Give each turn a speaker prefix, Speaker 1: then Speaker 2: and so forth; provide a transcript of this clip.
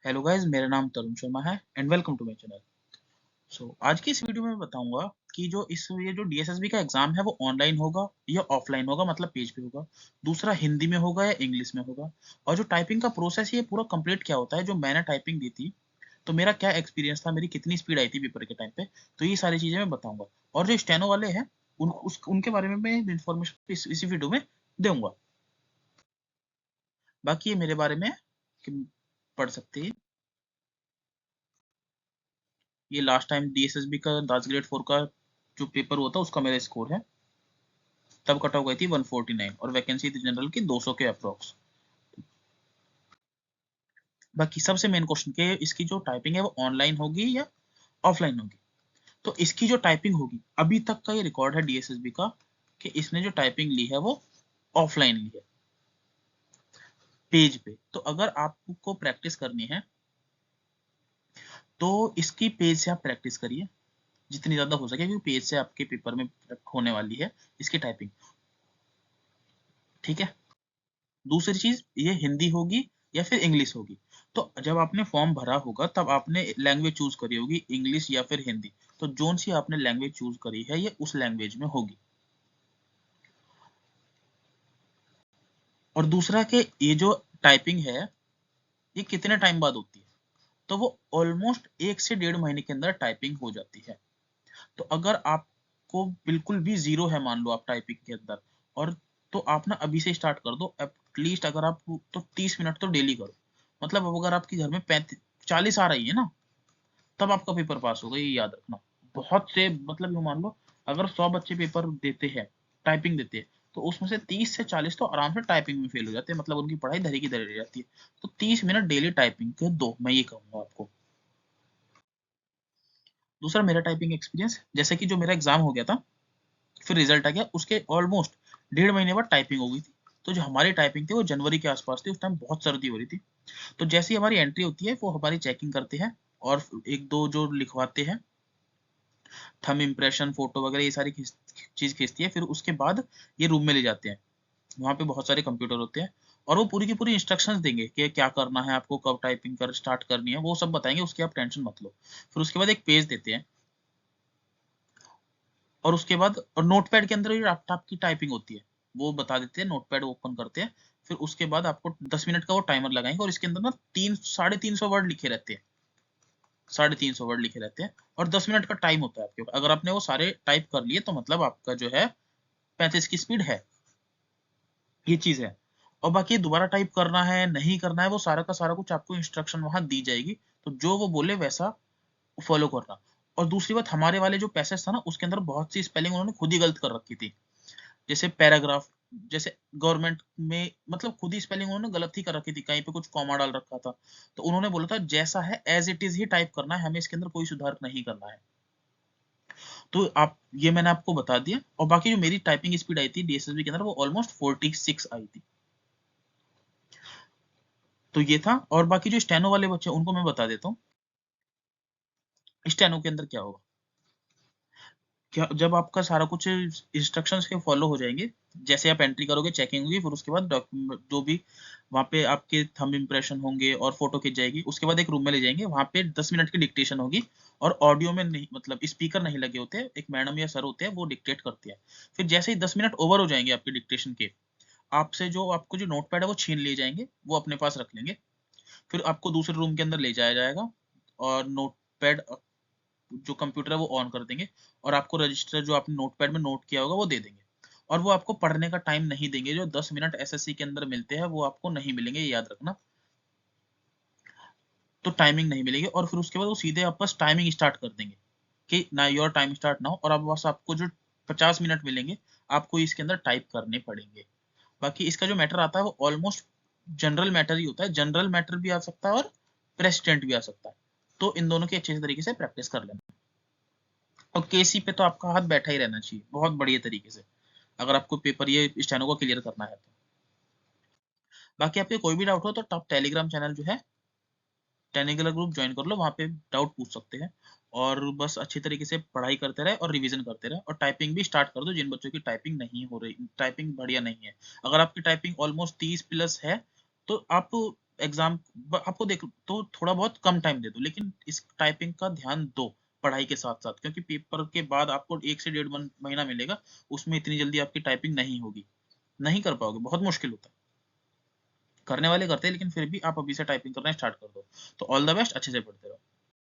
Speaker 1: Hello guys, मेरा नाम तरुण शर्मा है and welcome to my channel. आज की इस वीडियो में मैं बताऊंगा कि ये जो डीएसएसबी का एग्जाम है वो ऑनलाइन होगा या ऑफलाइन होगा, मतलब पेज पे होगा। दूसरा, हिंदी में होगा या इंग्लिश में होगा। और जो टाइपिंग का प्रोसेस है ये पूरा कंप्लीट क्या होता है, जो मैंने टाइपिंग दी थी तो मेरा क्या एक्सपीरियंस था, मेरी कितनी स्पीड आई थी पेपर के टाइम पे। तो ये सारी चीजें मैं बताऊंगा। और जो स्टेनो वाले हैं उनके बारे में मैं इन्फॉर्मेशन इसी वीडियो में दूंगा। बाकी ये मेरे बारे में है कि पढ़ सकते हैं। ये लास्ट टाइम डीएसएसबी का दास ग्रेड 4 का जो पेपर हुआ था उसका मेरा स्कोर है। तब कट ऑफ गई थी 149 और वैकेंसी थी जनरल की 200 के अप्रोक्स। बाकी सबसे मेन क्वेश्चन के इसकी जो टाइपिंग है वो ऑनलाइन होगी या ऑफलाइन होगी। तो इसकी जो टाइपिंग होगी, अभी तक का ये रिकॉर्ड है डीएसएसबी का कि इसने जो टाइपिंग ली है वो ऑफलाइन ली है, पेज पे। तो अगर आपको प्रैक्टिस करनी है तो इसकी पेज से आप प्रैक्टिस करिए जितनी ज्यादा हो सके, क्योंकि पेज से आपके पेपर में होने वाली है इसकी टाइपिंग। ठीक है। दूसरी चीज, ये हिंदी होगी या फिर इंग्लिश होगी। तो जब आपने फॉर्म भरा होगा तब आपने लैंग्वेज चूज करी होगी, इंग्लिश या फिर हिंदी। तो जोन सी आपने लैंग्वेज चूज करी है ये उस लैंग्वेज में होगी। और दूसरा कि ये जो टाइपिंग है ये कितने टाइम बाद होती है। तो वो ऑलमोस्ट 1 से 1.5 महीने के अंदर टाइपिंग हो जाती है। तो अगर आपको बिल्कुल भी जीरो है, मान लो आप टाइपिंग के अंदर, और तो आप ना अभी से स्टार्ट कर दो। एटलीस्ट अगर आप तो 30 मिनट तो डेली करो। मतलब अब अगर आपके घर में 40 आ रही है ना, तब आपका पेपर पास होगा, ये याद रखना। बहुत से, मतलब ये मान लो अगर 100 बच्चे पेपर देते हैं, टाइपिंग देते हैं, तो उसमें से 30 से 40 तो आराम से टाइपिंग में फेल हो जाते हैं, मतलब उनकी पढ़ाई धरी की धरी रह जाती है। तो 30 मिनट डेली टाइपिंग के दो, मैं ये कहूंगा आपको। दूसरा, मेरा टाइपिंग एक्सपीरियंस, जैसे कि जो मेरा एग्जाम हो गया था फिर रिजल्ट आ गया, उसके ऑलमोस्ट 1.5 महीने बाद टाइपिंग हो गई थी। तो जो हमारी टाइपिंग थी वो जनवरी के आसपास थी, उस टाइम बहुत सर्दी हो रही थी। तो जैसे ही हमारी एंट्री होती है वो हमारी चेकिंग करते हैं और एक दो जो लिखवाते हैं, थंब इम्प्रेशन, फोटो वगैरह, ये सारी चीज खींचती है। फिर उसके बाद ये रूम में ले जाते हैं। वहाँ पे बहुत सारे कंप्यूटर होते हैं और वो पूरी की पूरी इंस्ट्रक्शंस देंगे कि क्या करना है आपको, कब टाइपिंग कर स्टार्ट करनी है, वो सब बताएंगे। उसकी आप टेंशन मत लो। फिर उसके बाद एक पेज देते हैं और उसके बाद और नोटपैड के अंदर ही लैपटॉप की टाइपिंग होती है, वो बता देते हैं। नोटपैड ओपन करते हैं, फिर उसके बाद आपको 10 मिनट का वो टाइमर लगाएंगे और इसके अंदर ना 300-350 वर्ड लिखे रहते हैं। 350 वर्ड लिखे रहते हैं और 10 मिनट का टाइम होता है आपके पास। अगर आपने वो सारे टाइप कर लिए तो मतलब आपका जो है 35 की स्पीड है। ये चीज है। और बाकी दोबारा टाइप करना है नहीं करना है, वो सारा का सारा कुछ आपको इंस्ट्रक्शन वहां दी जाएगी। तो जो वो बोले वैसा फॉलो करना। और दूसरी बात, हमारे वाले जो पैसेज था ना उसके अंदर बहुत सी स्पेलिंग उन्होंने खुद ही गलत कर रखी थी। जैसे पैराग्राफ, जैसे गवर्नमेंट में, मतलब खुद ही स्पेलिंग उन्होंने गलत ही कर रखी थी, कहीं पे कुछ कॉमा डाल रखा था। तो उन्होंने बोला था जैसा है एज इट इज ही टाइप करना है, हमें इसके अंदर कोई सुधार नहीं करना है। तो आप, ये मैंने आपको बता दिया। और बाकी जो मेरी टाइपिंग स्पीड आई थी डीएसएसबी के अंदर वो ऑलमोस्ट 46 आई थी। तो ये था। और बाकी जो स्टेनो वाले बच्चे उनको मैं बता देता हूँ स्टेनो के अंदर क्या होगा। क्या, जब आपका सारा कुछ इंस्ट्रक्शंस के फॉलो हो जाएंगे, जैसे आप एंट्री करोगे चेकिंग होगी, फिर उसके बाद डॉक्यूमेंट जो भी वहाँ पे आपके थंब इम्प्रेशन होंगे और फोटो खिंच जाएगी, उसके बाद एक रूम में ले जाएंगे, वहाँ पे 10 मिनट की डिक्टेशन होगी। और ऑडियो में नहीं, मतलब स्पीकर नहीं लगे होते, एक मैडम या सर होते हैं वो डिक्टेट करते हैं। फिर जैसे ही 10 मिनट ओवर हो जाएंगे आपके डिक्टेशन के, आपसे जो आपको जो नोट पैड है वो छीन लिए जाएंगे, वो अपने पास रख लेंगे। फिर आपको दूसरे रूम के अंदर ले जाया जाएगा और नोट पैड, जो कंप्यूटर है वो ऑन कर देंगे और आपको रजिस्टर जो आपने नोटपैड में नोट किया होगा वो दे देंगे। और वो आपको पढ़ने का टाइम नहीं देंगे, जो 10 मिनट एसएससी के अंदर मिलते हैं वो आपको नहीं मिलेंगे, ये याद रखना। तो टाइमिंग नहीं मिलेगी और फिर उसके बाद वो सीधे आप बस टाइमिंग स्टार्ट कर देंगे कि ना योर टाइम स्टार्ट नाउ, और अब बस आपको जो 50 मिनट मिलेंगे आपको इसके अंदर टाइप करने पड़ेंगे। बाकी इसका जो मैटर आता है वो ऑलमोस्ट जनरल मैटर ही होता है। जनरल मैटर भी आ सकता है और प्रेसिडेंट भी आ सकता है। तो इन दोनों की अच्छे तरीके से प्रैक्टिस कर लेना। और केसी पे तो आपका हाथ बैठा ही रहना चाहिए बहुत बढ़िया तरीके से, अगर आपको पेपर ये स्टेनो को क्लियर करना है तो। बाकी आपके कोई भी डाउट हो तो आप टेलीग्राम चैनल जो है, टेलीग्राम ग्रुप ज्वाइन कर लो, वहाँ पे डाउट पूछ सकते हैं। और बस अच्छी तरीके से पढ़ाई करते रहे और रिवीजन करते रहे और टाइपिंग भी स्टार्ट कर दो जिन बच्चों की टाइपिंग नहीं हो रही, टाइपिंग बढ़िया नहीं है। अगर आपकी टाइपिंग ऑलमोस्ट 30 प्लस है तो आप एग्जाम आपको देख तो थोड़ा बहुत कम टाइम दे दो, लेकिन इस टाइपिंग का ध्यान दो पढ़ाई के साथ साथ, क्योंकि पेपर के बाद आपको 1 से 1.5 महीना मिलेगा, उसमें इतनी जल्दी आपकी टाइपिंग नहीं होगी, नहीं कर पाओगे, बहुत मुश्किल होता है। करने वाले करते हैं, लेकिन फिर भी आप अभी से टाइपिंग करना स्टार्ट कर दो। तो ऑल द बेस्ट, अच्छे से पढ़ते रहो।